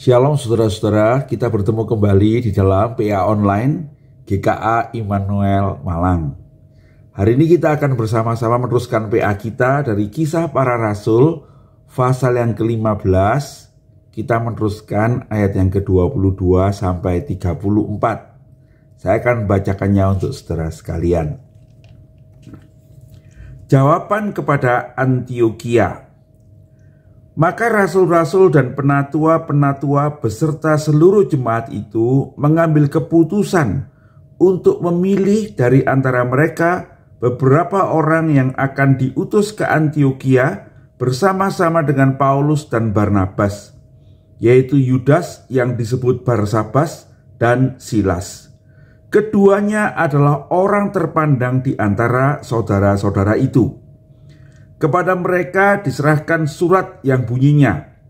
Shalom saudara-saudara, kita bertemu kembali di dalam PA Online GKA Immanuel Malang. Hari ini kita akan bersama-sama meneruskan PA kita dari Kisah Para Rasul pasal yang ke-15. Kita meneruskan ayat yang ke-22 sampai 34. Saya akan membacakannya untuk saudara sekalian. Jawaban kepada Antiokhia. Maka rasul-rasul dan penatua-penatua beserta seluruh jemaat itu mengambil keputusan untuk memilih dari antara mereka beberapa orang yang akan diutus ke Antiokhia bersama-sama dengan Paulus dan Barnabas, yaitu Yudas yang disebut Barsabas dan Silas. Keduanya adalah orang terpandang di antara saudara-saudara itu. Kepada mereka diserahkan surat yang bunyinya,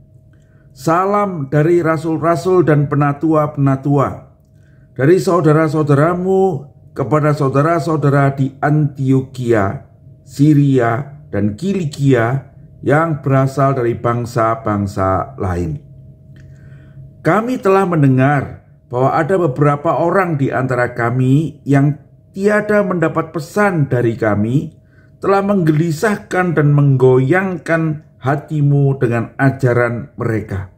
"Salam dari rasul-rasul dan penatua-penatua, dari saudara-saudaramu kepada saudara-saudara di Antiokhia, Syria, dan Kilikia yang berasal dari bangsa-bangsa lain. Kami telah mendengar bahwa ada beberapa orang di antara kami yang tiada mendapat pesan dari kami, telah menggelisahkan dan menggoyangkan hatimu dengan ajaran mereka.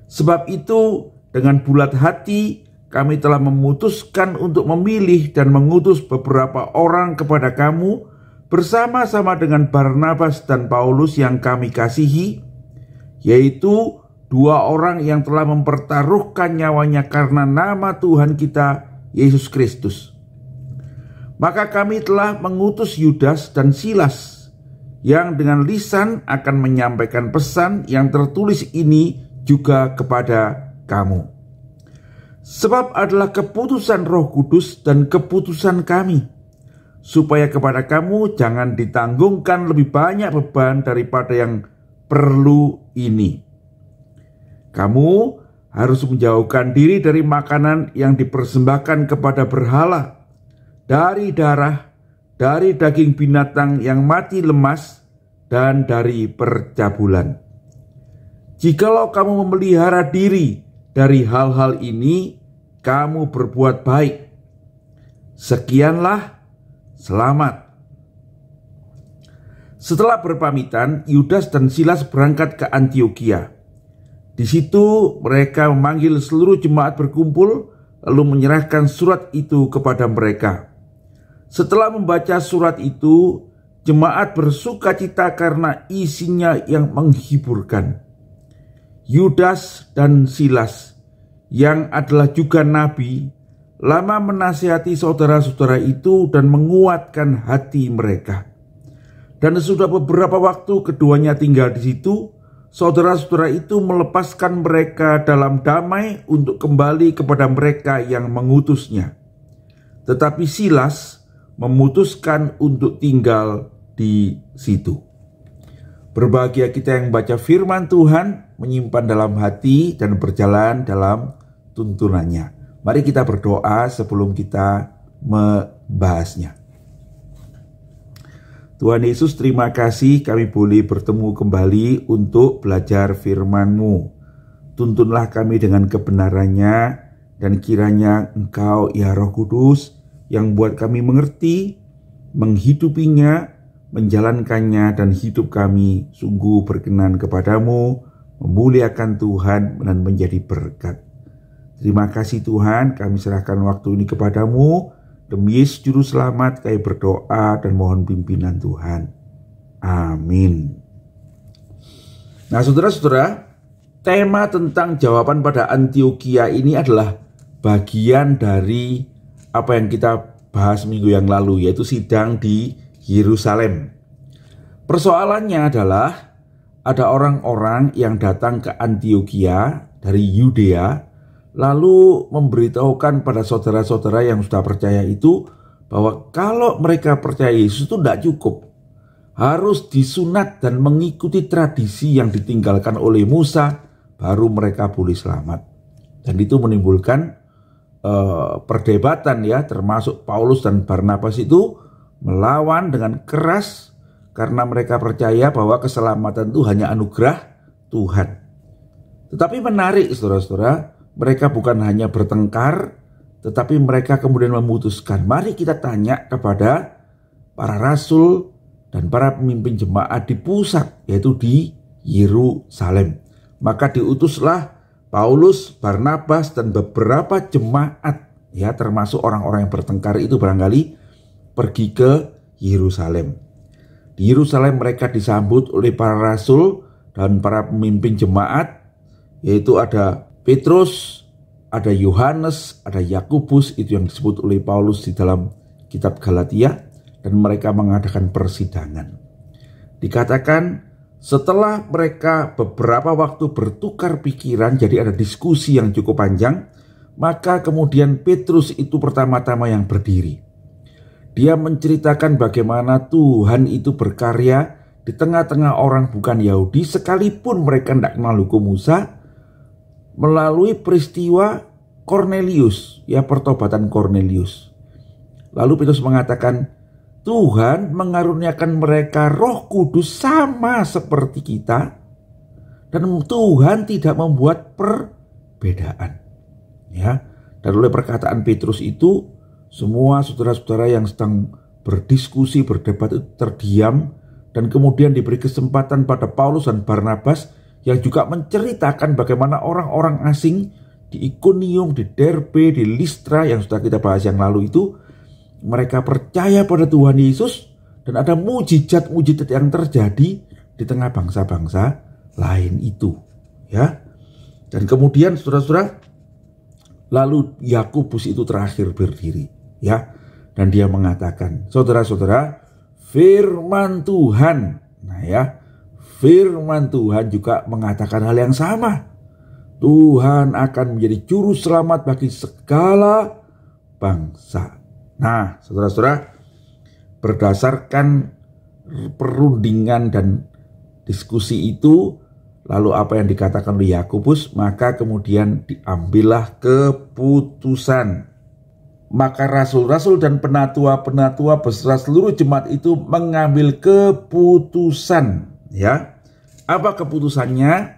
Sebab itu, dengan bulat hati kami telah memutuskan untuk memilih dan mengutus beberapa orang kepada kamu bersama-sama dengan Barnabas dan Paulus yang kami kasihi, yaitu dua orang yang telah mempertaruhkan nyawanya karena nama Tuhan kita Yesus Kristus. Maka kami telah mengutus Yudas dan Silas, yang dengan lisan akan menyampaikan pesan yang tertulis ini juga kepada kamu. Sebab adalah keputusan Roh Kudus dan keputusan kami, supaya kepada kamu jangan ditanggungkan lebih banyak beban daripada yang perlu ini. Kamu harus menjauhkan diri dari makanan yang dipersembahkan kepada berhala, dari darah, dari daging binatang yang mati lemas, dan dari percabulan. Jikalau kamu memelihara diri dari hal-hal ini, kamu berbuat baik. Sekianlah, selamat." Setelah berpamitan, Yudas dan Silas berangkat ke Antiokhia. Di situ mereka memanggil seluruh jemaat berkumpul, lalu menyerahkan surat itu kepada mereka. Setelah membaca surat itu, jemaat bersukacita karena isinya yang menghiburkan. Yudas dan Silas, yang adalah juga nabi, lama menasihati saudara-saudara itu dan menguatkan hati mereka. Dan sudah beberapa waktu keduanya tinggal di situ, saudara-saudara itu melepaskan mereka dalam damai untuk kembali kepada mereka yang mengutusnya. Tetapi Silas memutuskan untuk tinggal di situ. Berbahagia kita yang baca firman Tuhan, menyimpan dalam hati dan berjalan dalam tuntunannya. Mari kita berdoa sebelum kita membahasnya. Tuhan Yesus, terima kasih kami boleh bertemu kembali untuk belajar firman-Mu. Tuntunlah kami dengan kebenarannya, dan kiranya Engkau ya Roh Kudus yang buat kami mengerti, menghidupinya, menjalankannya, dan hidup kami sungguh berkenan kepadamu, memuliakan Tuhan dan menjadi berkat. Terima kasih Tuhan, kami serahkan waktu ini kepadamu. Demi Yesus Juru Selamat kami berdoa dan mohon pimpinan Tuhan. Amin. Nah saudara-saudara, tema tentang jawaban pada Antiokhia ini adalah bagian dari apa yang kita bahas minggu yang lalu, yaitu sidang di Yerusalem. Persoalannya adalah ada orang-orang yang datang ke Antiokhia dari Yudea, lalu memberitahukan pada saudara-saudara yang sudah percaya itu bahwa kalau mereka percaya Yesus itu tidak cukup, harus disunat dan mengikuti tradisi yang ditinggalkan oleh Musa, baru mereka boleh selamat. Dan itu menimbulkan perdebatan ya, termasuk Paulus dan Barnabas itu melawan dengan keras karena mereka percaya bahwa keselamatan itu hanya anugerah Tuhan. Tetapi menarik saudara-saudara, mereka bukan hanya bertengkar, tetapi mereka kemudian memutuskan, mari kita tanya kepada para rasul dan para pemimpin jemaat di pusat, yaitu di Yerusalem. Maka diutuslah Paulus, Barnabas, dan beberapa jemaat, ya termasuk orang-orang yang bertengkar itu barangkali, pergi ke Yerusalem. Di Yerusalem mereka disambut oleh para rasul dan para pemimpin jemaat, yaitu ada Petrus, ada Yohanes, ada Yakobus, itu yang disebut oleh Paulus di dalam kitab Galatia, dan mereka mengadakan persidangan. Dikatakan setelah mereka beberapa waktu bertukar pikiran, jadi ada diskusi yang cukup panjang, maka kemudian Petrus itu pertama-tama yang berdiri. Dia menceritakan bagaimana Tuhan itu berkarya di tengah-tengah orang bukan Yahudi, sekalipun mereka tidak kenal hukum Musa, melalui peristiwa Kornelius, ya pertobatan Kornelius. Lalu Petrus mengatakan, Tuhan mengaruniakan mereka Roh Kudus sama seperti kita, dan Tuhan tidak membuat perbedaan. Ya, dan oleh perkataan Petrus itu, semua saudara-saudara yang sedang berdiskusi, berdebat itu terdiam, dan kemudian diberi kesempatan pada Paulus dan Barnabas yang juga menceritakan bagaimana orang-orang asing di Ikonium, di Derbe, di Listra yang sudah kita bahas yang lalu itu, mereka percaya pada Tuhan Yesus dan ada mujizat-mujizat yang terjadi di tengah bangsa-bangsa lain itu, ya. Dan kemudian saudara-saudara, lalu Yakobus itu terakhir berdiri, ya. Dan dia mengatakan, saudara-saudara, firman Tuhan. Nah ya, firman Tuhan juga mengatakan hal yang sama. Tuhan akan menjadi juru selamat bagi segala bangsa. Nah, saudara-saudara, berdasarkan perundingan dan diskusi itu, lalu apa yang dikatakan oleh Yakobus, maka kemudian diambillah keputusan. Maka rasul-rasul dan penatua-penatua beserta seluruh jemaat itu mengambil keputusan. Ya, apa keputusannya?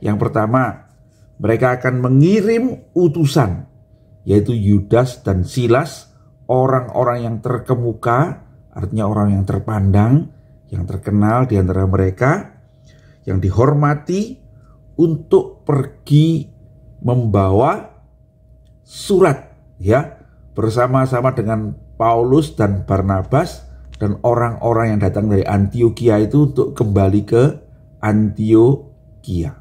Yang pertama, mereka akan mengirim utusan, yaitu Yudas dan Silas, orang-orang yang terkemuka, artinya orang yang terpandang, yang terkenal di antara mereka, yang dihormati, untuk pergi membawa surat, ya, bersama-sama dengan Paulus dan Barnabas dan orang-orang yang datang dari Antiokhia itu untuk kembali ke Antiokhia.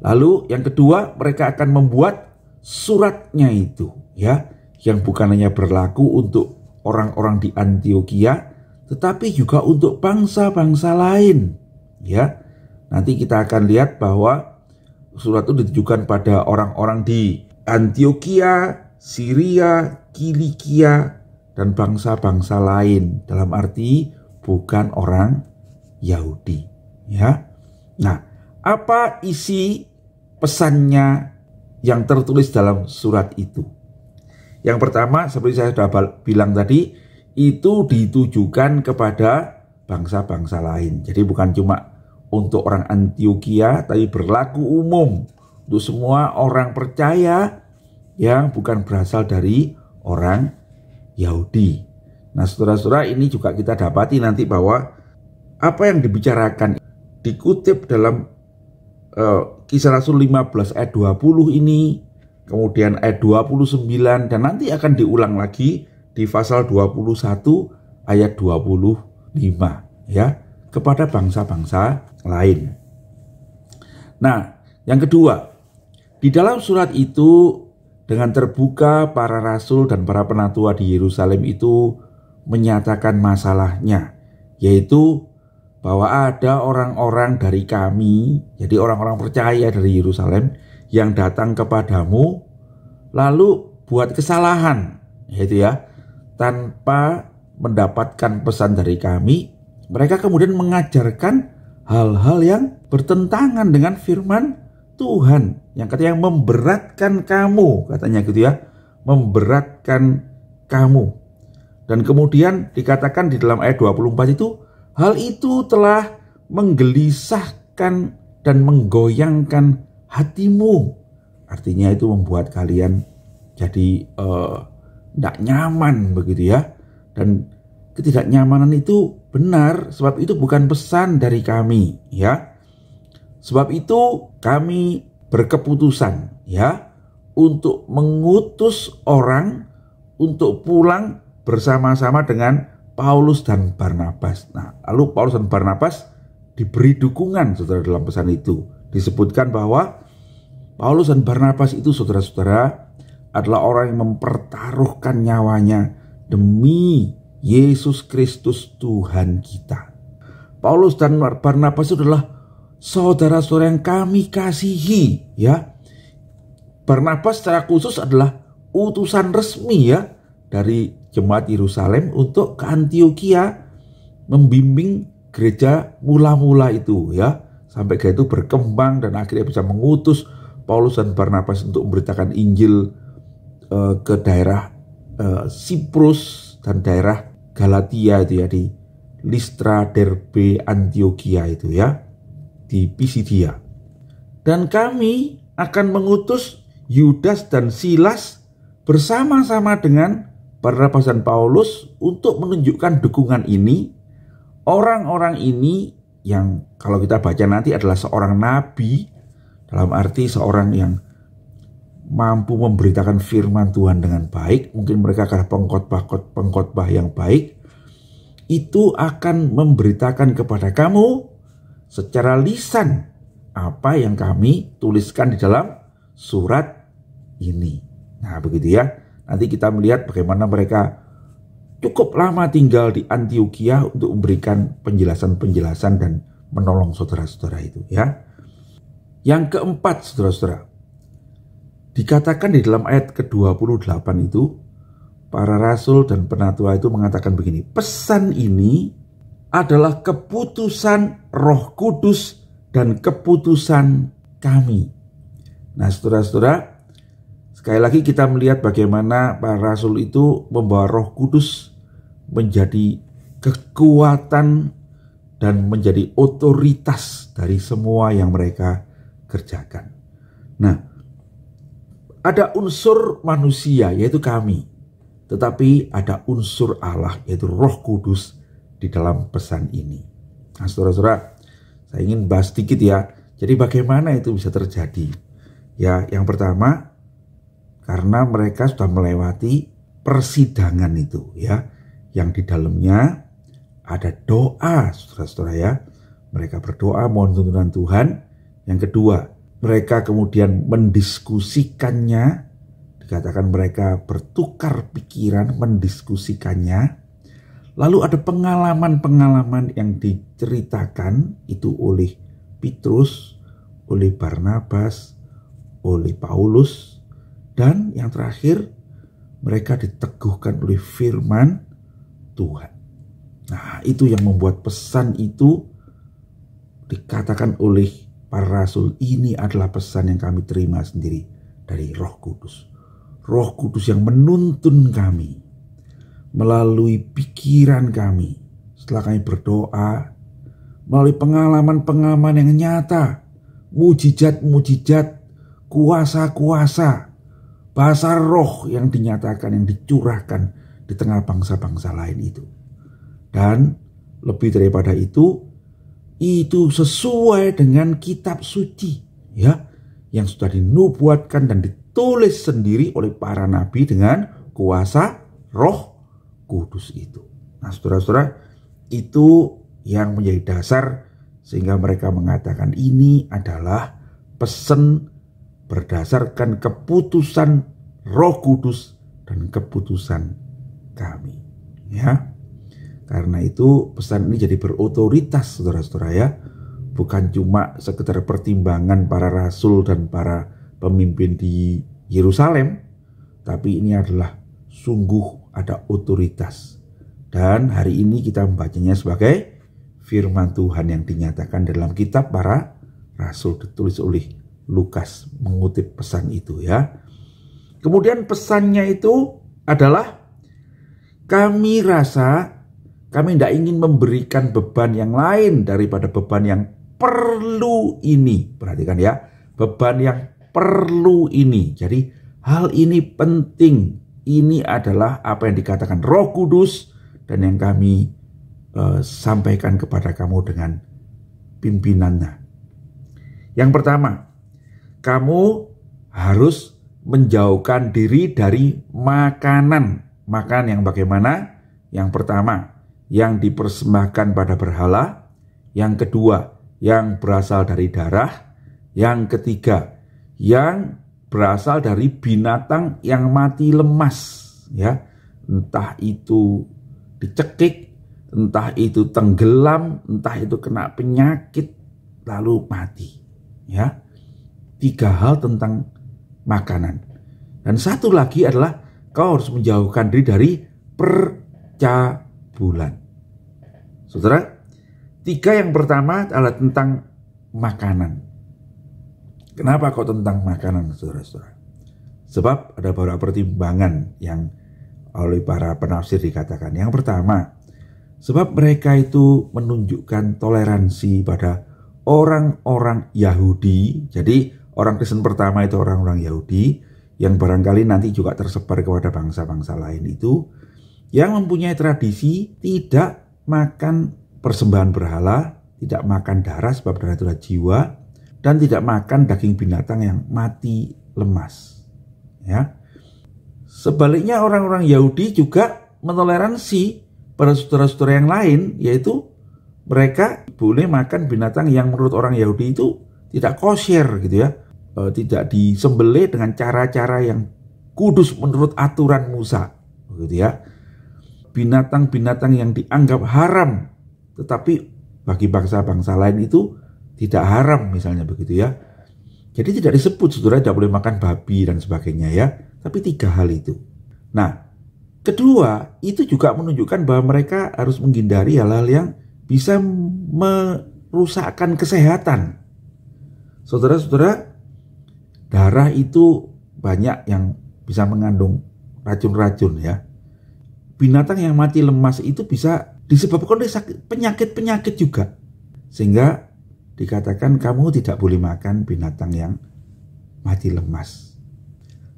Lalu yang kedua, mereka akan membuat suratnya itu, ya, yang bukan hanya berlaku untuk orang-orang di Antiokhia, tetapi juga untuk bangsa-bangsa lain. Ya, nanti kita akan lihat bahwa surat itu ditujukan pada orang-orang di Antiokhia, Syria, Kilikia, dan bangsa-bangsa lain. Dalam arti bukan orang Yahudi. Ya, nah, apa isi pesannya yang tertulis dalam surat itu? Yang pertama, seperti saya sudah bilang tadi, itu ditujukan kepada bangsa-bangsa lain. Jadi bukan cuma untuk orang Antiokhia, tapi berlaku umum untuk semua orang percaya yang bukan berasal dari orang Yahudi. Nah, saudara-saudara, ini juga kita dapati nanti bahwa apa yang dibicarakan dikutip dalam Kisah Rasul 15 ayat 20 ini, kemudian ayat 29, dan nanti akan diulang lagi di pasal 21 ayat 25, ya, kepada bangsa-bangsa lain. Nah, yang kedua, di dalam surat itu dengan terbuka para rasul dan para penatua di Yerusalem itu menyatakan masalahnya, yaitu bahwa ada orang-orang dari kami, jadi orang-orang percaya dari Yerusalem yang datang kepadamu lalu buat kesalahan, yaitu ya, tanpa mendapatkan pesan dari kami, mereka kemudian mengajarkan hal-hal yang bertentangan dengan firman Tuhan, yang katanya memberatkan kamu, katanya gitu ya, memberatkan kamu. Dan kemudian dikatakan di dalam ayat 24 itu, hal itu telah menggelisahkan dan menggoyangkan hatimu. Artinya itu membuat kalian jadi tidak nyaman begitu ya. Dan ketidaknyamanan itu benar, sebab itu bukan pesan dari kami ya. Sebab itu kami berkeputusan ya untuk mengutus orang untuk pulang bersama-sama dengan Paulus dan Barnabas. Nah, lalu Paulus dan Barnabas diberi dukungan, saudara, dalam pesan itu. Disebutkan bahwa Paulus dan Barnabas itu, saudara-saudara, adalah orang yang mempertaruhkan nyawanya demi Yesus Kristus Tuhan kita. Paulus dan Barnabas itu adalah saudara-saudara yang kami kasihi ya. Barnabas secara khusus adalah utusan resmi ya dari jemaat Yerusalem untuk ke Antioquia membimbing gereja mula-mula itu ya, sampai gereja itu berkembang dan akhirnya bisa mengutus Paulus dan Barnabas untuk memberitakan Injil ke daerah Siprus dan daerah Galatia itu ya, di Listra, Derbe, Antioquia itu ya, di Pisidia. Dan kami akan mengutus Yudas dan Silas bersama-sama dengan Barnabas dan Paulus untuk menunjukkan dukungan ini. Orang-orang ini yang kalau kita baca nanti adalah seorang nabi, dalam arti seorang yang mampu memberitakan firman Tuhan dengan baik. Mungkin mereka adalah pengkhotbah yang baik. Itu akan memberitakan kepada kamu secara lisan apa yang kami tuliskan di dalam surat ini. Nah, begitu ya. Nanti kita melihat bagaimana mereka cukup lama tinggal di Antioquia untuk memberikan penjelasan-penjelasan dan menolong saudara-saudara itu ya. Yang keempat, saudara-saudara, dikatakan di dalam ayat ke-28 itu, para rasul dan penatua itu mengatakan begini, pesan ini adalah keputusan Roh Kudus dan keputusan kami. Nah, saudara-saudara, sekali lagi kita melihat bagaimana para rasul itu membawa Roh Kudus menjadi kekuatan dan menjadi otoritas dari semua yang mereka kerjakan. Nah, ada unsur manusia yaitu kami, tetapi ada unsur Allah yaitu Roh Kudus di dalam pesan ini. Nah, saudara-saudara, saya ingin bahas sedikit ya. Jadi bagaimana itu bisa terjadi? Ya, yang pertama, karena mereka sudah melewati persidangan itu ya, yang di dalamnya ada doa, saudara-saudara ya. Mereka berdoa mohon tuntunan Tuhan. Yang kedua, mereka kemudian mendiskusikannya. Dikatakan mereka bertukar pikiran, mendiskusikannya. Lalu ada pengalaman-pengalaman yang diceritakan itu oleh Petrus, oleh Barnabas, oleh Paulus, dan yang terakhir mereka diteguhkan oleh firman Tuhan. Nah, itu yang membuat pesan itu dikatakan oleh para rasul, ini adalah pesan yang kami terima sendiri dari Roh Kudus. Roh Kudus yang menuntun kami melalui pikiran kami setelah kami berdoa, melalui pengalaman-pengalaman yang nyata, mujizat-mujizat, kuasa-kuasa, bahasa roh yang dinyatakan, yang dicurahkan di tengah bangsa-bangsa lain itu. Dan lebih daripada itu sesuai dengan kitab suci ya, yang sudah dinubuatkan dan ditulis sendiri oleh para nabi dengan kuasa Roh Kudus itu. Nah, saudara-saudara, itu yang menjadi dasar sehingga mereka mengatakan ini adalah pesan berdasarkan keputusan Roh Kudus dan keputusan kami ya. Karena itu pesan ini jadi berotoritas, saudara-saudara ya. Bukan cuma sekedar pertimbangan para rasul dan para pemimpin di Yerusalem, tapi ini adalah sungguh ada otoritas. Dan hari ini kita membacanya sebagai firman Tuhan yang dinyatakan dalam kitab para rasul, ditulis oleh Lukas mengutip pesan itu ya. Kemudian pesannya itu adalah kami tidak ingin memberikan beban yang lain daripada beban yang perlu ini. Perhatikan ya, beban yang perlu ini. Jadi hal ini penting. Ini adalah apa yang dikatakan Roh Kudus dan yang kami sampaikan kepada kamu dengan pimpinannya. Yang pertama, kamu harus menjauhkan diri dari makanan. Makan yang bagaimana? Yang pertama, yang dipersembahkan pada berhala. Yang kedua, yang berasal dari darah. Yang ketiga, yang berasal dari binatang yang mati lemas, ya. Entah itu dicekik, entah itu tenggelam, entah itu kena penyakit lalu mati, ya. 3 hal tentang makanan. Dan satu lagi adalah kau harus menjauhkan diri dari percabulan. Saudara, 3 yang pertama adalah tentang makanan. Kenapa kok tentang makanan, saudara-saudara? Sebab ada beberapa pertimbangan yang oleh para penafsir dikatakan. Yang pertama, sebab mereka itu menunjukkan toleransi pada orang-orang Yahudi. Jadi orang Kristen pertama itu orang-orang Yahudi yang barangkali nanti juga tersebar kepada bangsa-bangsa lain itu, yang mempunyai tradisi tidak makan persembahan berhala, tidak makan darah sebab darah itulah jiwa, dan tidak makan daging binatang yang mati lemas. Ya. Sebaliknya orang-orang Yahudi juga mentoleransi pada saudara-saudara yang lain, yaitu mereka boleh makan binatang yang menurut orang Yahudi itu tidak kosher gitu ya, tidak disembelih dengan cara-cara yang kudus menurut aturan Musa, begitu ya. Binatang-binatang yang dianggap haram, tetapi bagi bangsa-bangsa lain itu tidak haram misalnya begitu ya. Jadi tidak disebut saudara tidak boleh makan babi dan sebagainya ya. Tapi 3 hal itu. Nah, kedua itu juga menunjukkan bahwa mereka harus menghindari hal-hal yang bisa merusakkan kesehatan. Saudara-saudara, darah itu banyak yang bisa mengandung racun-racun ya. Binatang yang mati lemas itu bisa disebabkan oleh penyakit-penyakit juga. Sehingga dikatakan kamu tidak boleh makan binatang yang mati lemas.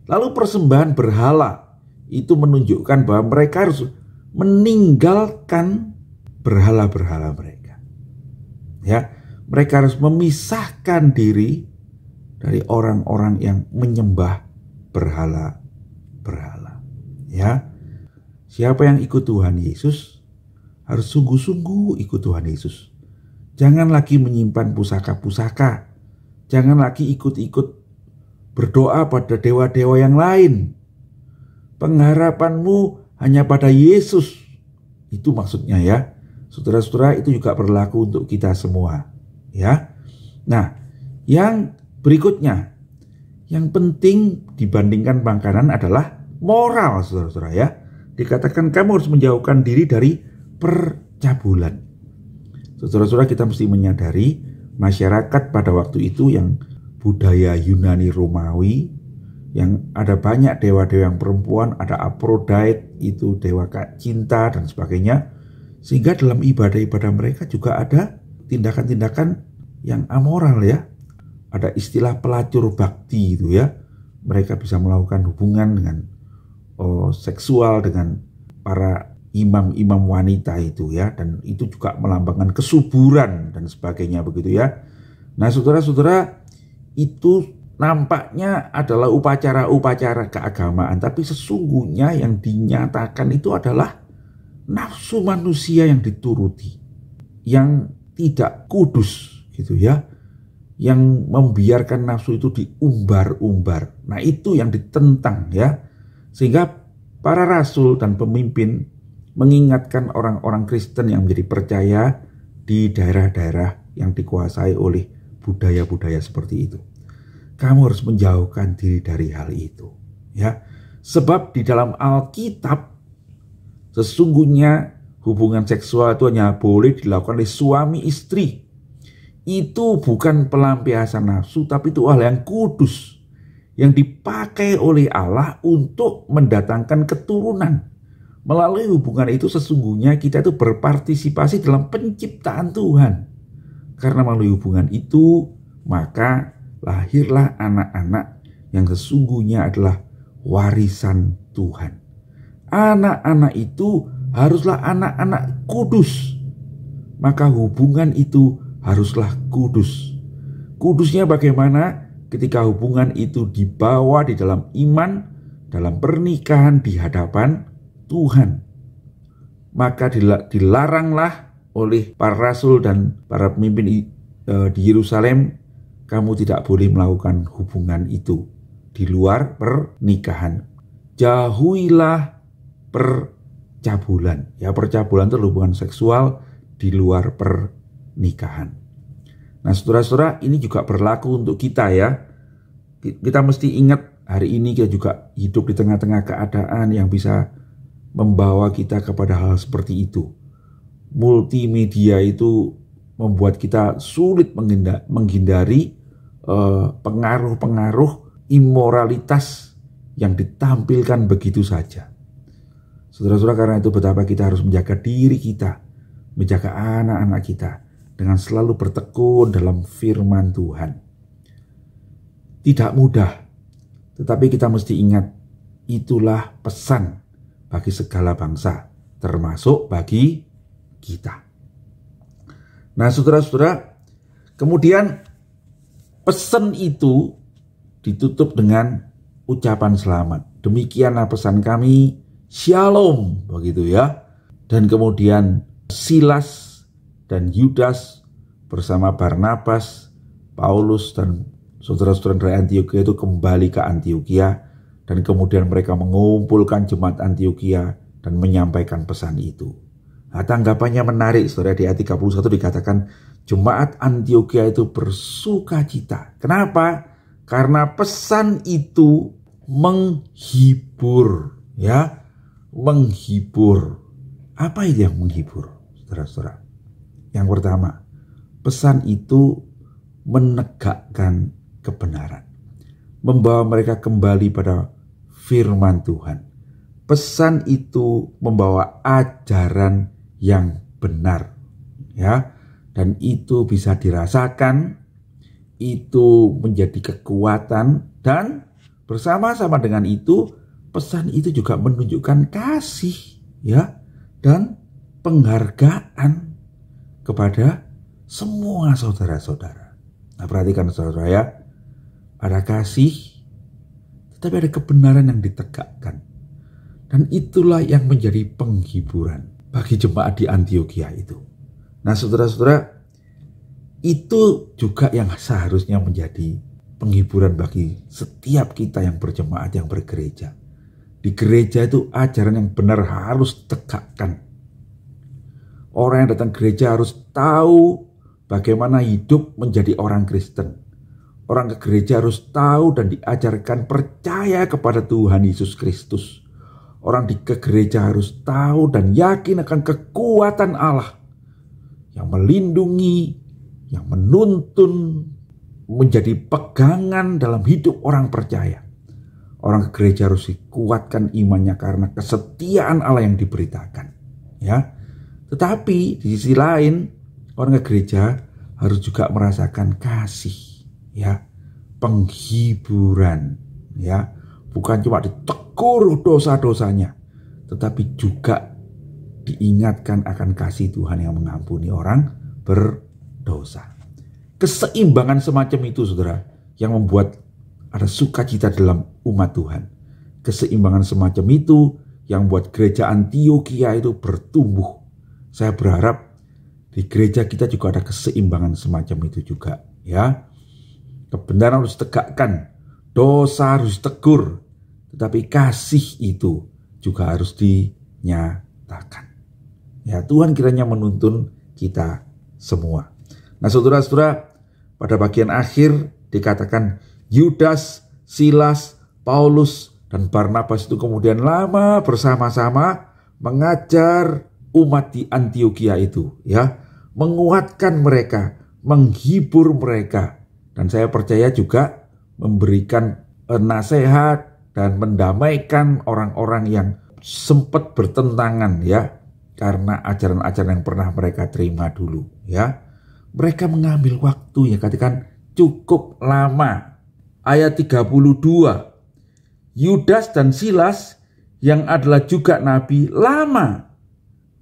Lalu persembahan berhala itu menunjukkan bahwa mereka harus meninggalkan berhala-berhala mereka. Ya, mereka harus memisahkan diri dari orang-orang yang menyembah berhala-berhala. Ya, siapa yang ikut Tuhan Yesus harus sungguh-sungguh ikut Tuhan Yesus. Jangan lagi menyimpan pusaka-pusaka. Jangan lagi ikut-ikut berdoa pada dewa-dewa yang lain. Pengharapanmu hanya pada Yesus. Itu maksudnya ya. Saudara-saudara, itu juga berlaku untuk kita semua. Ya. Nah, yang berikutnya, yang penting dibandingkan makanan adalah moral, saudara-saudara ya. Dikatakan kamu harus menjauhkan diri dari percabulan. Saudara-saudara, kita mesti menyadari masyarakat pada waktu itu yang budaya Yunani Romawi, yang ada banyak dewa-dewa yang perempuan, ada Aphrodite, itu dewa cinta dan sebagainya. Sehingga dalam ibadah-ibadah mereka juga ada tindakan-tindakan yang amoral ya. Ada istilah pelacur bakti itu ya. Mereka bisa melakukan hubungan dengan seksual dengan para imam-imam wanita itu ya, dan itu juga melambangkan kesuburan dan sebagainya begitu ya. Nah, saudara-saudara, itu nampaknya adalah upacara-upacara keagamaan, tapi sesungguhnya yang dinyatakan itu adalah nafsu manusia yang dituruti, yang tidak kudus gitu ya, yang membiarkan nafsu itu diumbar-umbar. Nah, itu yang ditentang ya, sehingga para rasul dan pemimpin mengingatkan orang-orang Kristen yang menjadi percaya di daerah-daerah yang dikuasai oleh budaya-budaya seperti itu. Kamu harus menjauhkan diri dari hal itu, ya. Sebab di dalam Alkitab sesungguhnya hubungan seksual itu hanya boleh dilakukan oleh suami istri. Itu bukan pelampiasan nafsu, tapi itu hal yang kudus yang dipakai oleh Allah untuk mendatangkan keturunan. Melalui hubungan itu sesungguhnya kita itu berpartisipasi dalam penciptaan Tuhan. Karena melalui hubungan itu maka lahirlah anak-anak yang sesungguhnya adalah warisan Tuhan. Anak-anak itu haruslah anak-anak kudus. Maka hubungan itu haruslah kudus. Kudusnya bagaimana? Ketika hubungan itu dibawa di dalam iman, dalam pernikahan di hadapan Tuhan. Maka dilaranglah oleh para rasul dan para pemimpin di Yerusalem, kamu tidak boleh melakukan hubungan itu di luar pernikahan. Jauhilah percabulan. Ya, percabulan itu hubungan seksual di luar pernikahan. Nah, saudara-saudara, ini juga berlaku untuk kita ya. Kita mesti ingat hari ini kita juga hidup di tengah-tengah keadaan yang bisa membawa kita kepada hal seperti itu. Multimedia itu membuat kita sulit menghindari pengaruh-pengaruh immoralitas yang ditampilkan begitu saja. Saudara-saudara, karena itu betapa kita harus menjaga diri kita, menjaga anak-anak kita dengan selalu bertekun dalam firman Tuhan. Tidak mudah, tetapi kita mesti ingat, itulah pesan bagi segala bangsa, termasuk bagi kita. Nah, saudara-saudara, kemudian pesan itu ditutup dengan ucapan selamat. Demikianlah pesan kami, Shalom, begitu ya. Dan kemudian Silas dan Yudas bersama Barnabas, Paulus dan saudara-saudara dari Antiokhia itu kembali ke Antiokhia, dan kemudian mereka mengumpulkan jemaat Antiokhia dan menyampaikan pesan itu. Nah, tanggapannya menarik, saudara. Di ayat 31 dikatakan jemaat Antiokhia itu bersuka cita. Kenapa? Karena pesan itu menghibur, ya, menghibur. Apa itu yang menghibur, saudara-saudara? Yang pertama, pesan itu menegakkan kebenaran, membawa mereka kembali pada firman Tuhan. Pesan itu membawa ajaran yang benar, ya, dan itu bisa dirasakan, itu menjadi kekuatan, dan bersama-sama dengan itu pesan itu juga menunjukkan kasih, ya, dan penghargaan kepada semua saudara-saudara. Nah, perhatikan saudara ya, ada kasih, tetapi ada kebenaran yang ditegakkan. Dan itulah yang menjadi penghiburan bagi jemaat di Antiokhia itu. Nah, saudara-saudara, itu juga yang seharusnya menjadi penghiburan bagi setiap kita yang berjemaat, yang bergereja. Di gereja itu ajaran yang benar harus tegakkan. Orang yang datang gereja harus tahu bagaimana hidup menjadi orang Kristen. Orang ke gereja harus tahu dan diajarkan percaya kepada Tuhan Yesus Kristus. Orang ke gereja harus tahu dan yakin akan kekuatan Allah yang melindungi, yang menuntun, menjadi pegangan dalam hidup orang percaya. Orang ke gereja harus dikuatkan imannya karena kesetiaan Allah yang diberitakan, ya. Tetapi di sisi lain, orang ke gereja harus juga merasakan kasih, ya, penghiburan, ya, bukan cuma ditegur dosa-dosanya, tetapi juga diingatkan akan kasih Tuhan yang mengampuni orang berdosa. Keseimbangan semacam itu, saudara, yang membuat ada sukacita dalam umat Tuhan. Keseimbangan semacam itu yang membuat gereja Antiokhia itu bertumbuh. Saya berharap di gereja kita juga ada keseimbangan semacam itu juga, ya. Kebenaran harus ditegakkan, dosa harus ditegur, tetapi kasih itu juga harus dinyatakan. Ya, Tuhan kiranya menuntun kita semua. Nah, saudara-saudara, pada bagian akhir dikatakan Yudas, Silas, Paulus, dan Barnabas itu kemudian lama bersama-sama mengajar umat di Antiokhia itu, ya, menguatkan mereka, menghibur mereka, dan saya percaya juga memberikan nasihat dan mendamaikan orang-orang yang sempat bertentangan, ya, karena ajaran-ajaran yang pernah mereka terima dulu, ya. Mereka mengambil waktu, ya, katakan cukup lama. Ayat 32, Yudas dan Silas yang adalah juga nabi lama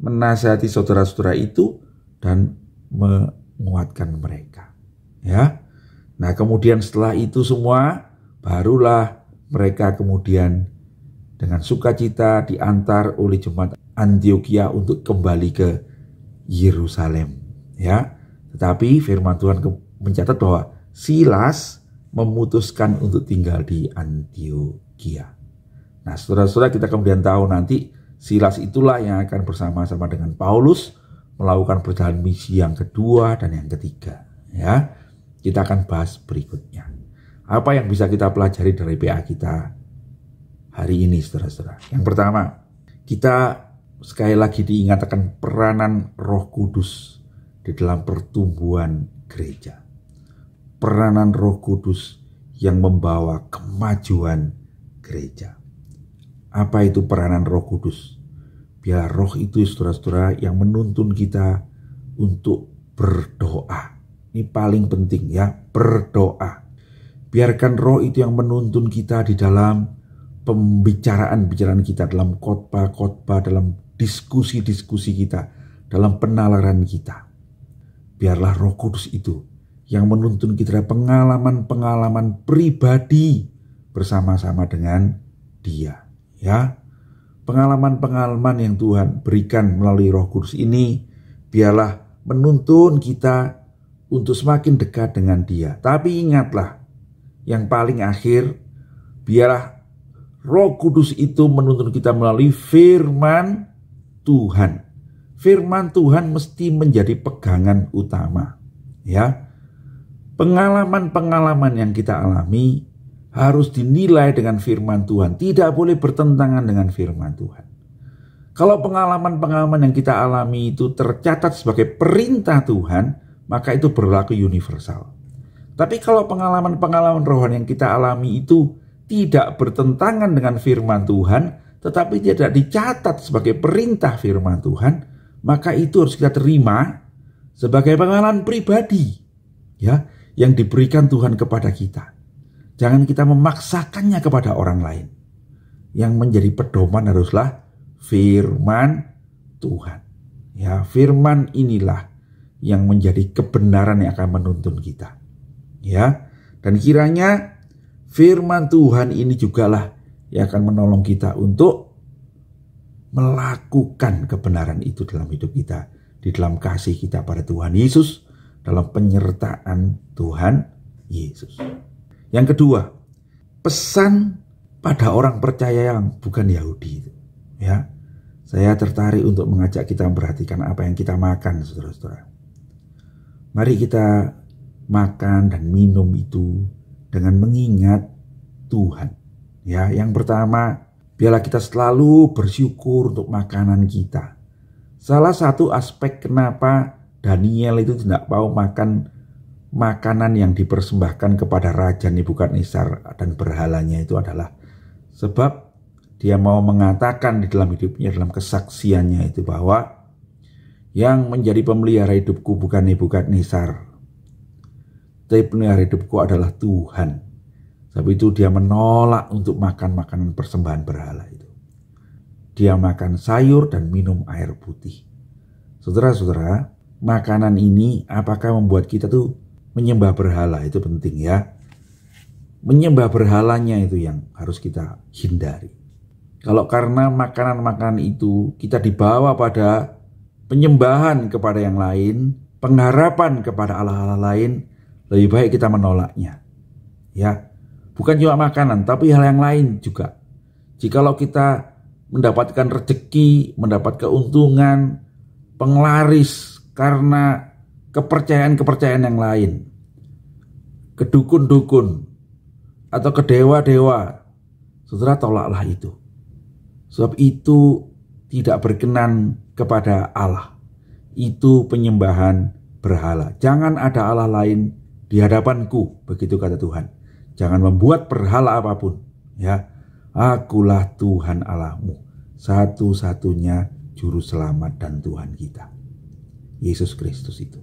menasihati saudara-saudara itu dan menguatkan mereka. Ya. Nah, kemudian setelah itu semua barulah mereka kemudian dengan sukacita diantar oleh jemaat Antiokhia untuk kembali ke Yerusalem. Ya. Tetapi firman Tuhan mencatat bahwa Silas memutuskan untuk tinggal di Antiokhia. Nah, saudara-saudara, kita kemudian tahu nanti Silas itulah yang akan bersama-sama dengan Paulus melakukan perjalanan misi yang kedua dan yang ketiga. Ya, kita akan bahas berikutnya. Apa yang bisa kita pelajari dari PA kita hari ini, saudara-saudara? Yang pertama, kita sekali lagi diingatkan peranan Roh Kudus di dalam pertumbuhan gereja. Peranan Roh Kudus yang membawa kemajuan gereja. Apa itu peranan Roh Kudus? Biar Roh itu, saudara-saudara, yang menuntun kita untuk berdoa. Ini paling penting ya, berdoa. Biarkan Roh itu yang menuntun kita di dalam pembicaraan-bicaraan kita, dalam khotbah-khotbah, dalam diskusi-diskusi kita, dalam penalaran kita. Biarlah Roh Kudus itu yang menuntun kita pengalaman-pengalaman pribadi bersama-sama dengan Dia. Ya, pengalaman-pengalaman yang Tuhan berikan melalui Roh Kudus ini biarlah menuntun kita untuk semakin dekat dengan Dia. Tapi ingatlah, yang paling akhir, biarlah Roh Kudus itu menuntun kita melalui firman Tuhan. Firman Tuhan mesti menjadi pegangan utama. Ya, pengalaman-pengalaman yang kita alami harus dinilai dengan firman Tuhan. Tidak boleh bertentangan dengan firman Tuhan. Kalau pengalaman-pengalaman yang kita alami itu tercatat sebagai perintah Tuhan, maka itu berlaku universal. Tapi kalau pengalaman-pengalaman rohani yang kita alami itu tidak bertentangan dengan firman Tuhan, tetapi tidak dicatat sebagai perintah firman Tuhan, maka itu harus kita terima sebagai pengalaman pribadi, ya, yang diberikan Tuhan kepada kita. Jangan kita memaksakannya kepada orang lain. Yang menjadi pedoman haruslah firman Tuhan. Ya, firman inilah yang menjadi kebenaran yang akan menuntun kita. Ya, dan kiranya firman Tuhan ini jugalah yang akan menolong kita untuk melakukan kebenaran itu dalam hidup kita, di dalam kasih kita pada Tuhan Yesus, dalam penyertaan Tuhan Yesus. Yang kedua, pesan pada orang percaya yang bukan Yahudi. Ya, saya tertarik untuk mengajak kita memperhatikan apa yang kita makan, saudara-saudara. Mari kita makan dan minum itu dengan mengingat Tuhan. Ya, yang pertama, biarlah kita selalu bersyukur untuk makanan kita. Salah satu aspek kenapa Daniel itu tidak mau makan makanan yang dipersembahkan kepada Raja Nebukadnezar dan berhalanya itu adalah sebab dia mau mengatakan di dalam hidupnya, dalam kesaksiannya itu, bahwa yang menjadi pemelihara hidupku bukan Nebukadnezar, tapi pemelihara hidupku adalah Tuhan. Sebab itu dia menolak untuk makan makanan persembahan berhala itu. Dia makan sayur dan minum air putih. Saudara-saudara, makanan ini apakah membuat kita tuh menyembah berhala? Itu penting ya. Menyembah berhalanya itu yang harus kita hindari. Kalau karena makanan-makanan itu kita dibawa pada penyembahan kepada yang lain, pengharapan kepada Allah-Allah lain, lebih baik kita menolaknya. Ya, bukan cuma makanan, tapi hal yang lain juga. Jikalau kita mendapatkan rezeki, mendapat keuntungan, penglaris karena kepercayaan-kepercayaan yang lain, ke dukun-dukun atau ke dewa-dewa, saudara, tolaklah itu. Sebab itu tidak berkenan kepada Allah. Itu penyembahan berhala. Jangan ada Allah lain di hadapanku, begitu kata Tuhan. Jangan membuat berhala apapun. Ya, akulah Tuhan Allahmu, satu-satunya juru selamat dan Tuhan kita, Yesus Kristus itu.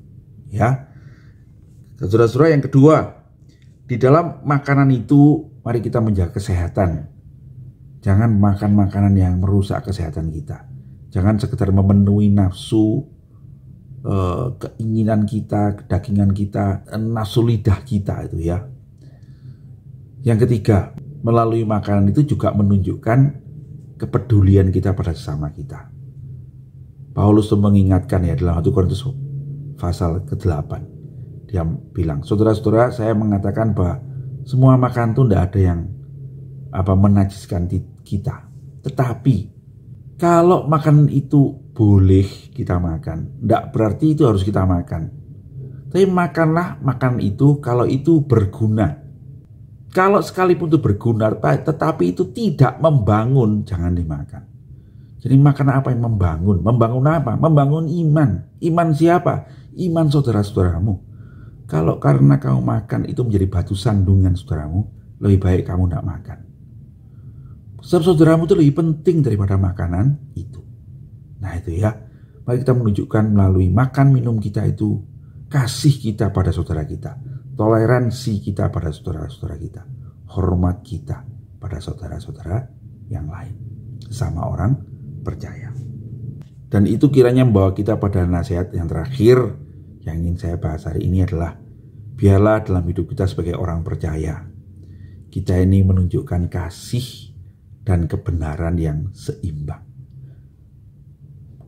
Ya, saudara-saudara, yang kedua, Di dalam makanan itu, mari kita menjaga kesehatan. Jangan makan makanan yang merusak kesehatan kita. Jangan sekedar memenuhi nafsu, keinginan kita, kedagingan kita, nafsu lidah kita itu ya. Yang ketiga, melalui makanan itu juga menunjukkan kepedulian kita pada sesama kita. Paulus tuh mengingatkan ya dalam 1 Korintus pasal ke-8. Dia bilang, saudara-saudara, saya mengatakan bahwa semua makanan itu tidak ada yang menajiskan kita. Tetapi kalau makanan itu boleh kita makan, tidak berarti itu harus kita makan. Tapi makanlah makanan itu kalau itu berguna. Kalau sekalipun itu berguna, tetapi itu tidak membangun, jangan dimakan. Jadi makan apa yang membangun? Membangun apa? Membangun iman. Iman siapa? Iman saudara-saudaramu. Kalau karena kamu makan itu menjadi batu sandungan saudaramu, lebih baik kamu tidak makan. Sebab saudaramu itu lebih penting daripada makanan itu. Nah itu ya, mari kita menunjukkan melalui makan minum kita itu kasih kita pada saudara kita, toleransi kita pada saudara-saudara kita, hormat kita pada saudara-saudara yang lain, sesama orang percaya. Dan itu kiranya membawa kita pada nasihat yang terakhir yang ingin saya bahas hari ini adalah, biarlah dalam hidup kita sebagai orang percaya, kita ini menunjukkan kasih dan kebenaran yang seimbang.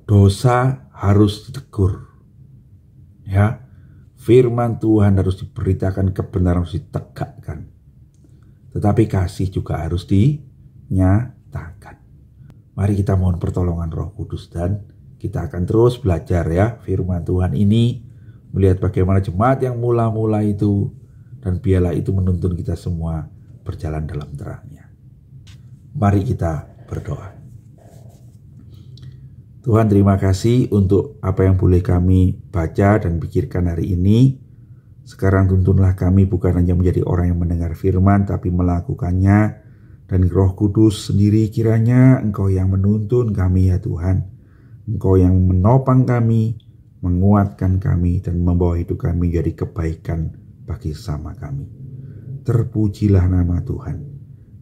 Dosa harus ditegur, ya. Firman Tuhan harus diberitakan, kebenaran harus ditegakkan. Tetapi kasih juga harus dinyatakan. Mari kita mohon pertolongan Roh Kudus dan kita akan terus belajar ya firman Tuhan ini, melihat bagaimana jemaat yang mula-mula itu, dan biarlah itu menuntun kita semua berjalan dalam terangnya. Mari kita berdoa. Tuhan, terima kasih untuk apa yang boleh kami baca dan pikirkan hari ini. Sekarang tuntunlah kami bukan hanya menjadi orang yang mendengar firman, tapi melakukannya. Dan Roh Kudus sendiri kiranya Engkau yang menuntun kami ya Tuhan. Engkau yang menopang kami, menguatkan kami, dan membawa hidup kami jadi kebaikan bagi sesama kami. Terpujilah nama Tuhan.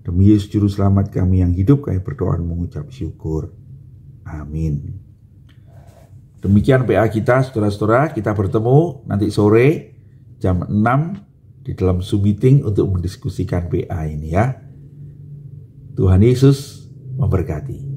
Demi Yesus Juru Selamat kami yang hidup, kami berdoa dan mengucap syukur. Amin. Demikian PA kita, saudara-saudara. Kita bertemu nanti sore jam 6 di dalam Zoom meeting untuk mendiskusikan PA ini ya. Tuhan Yesus memberkati.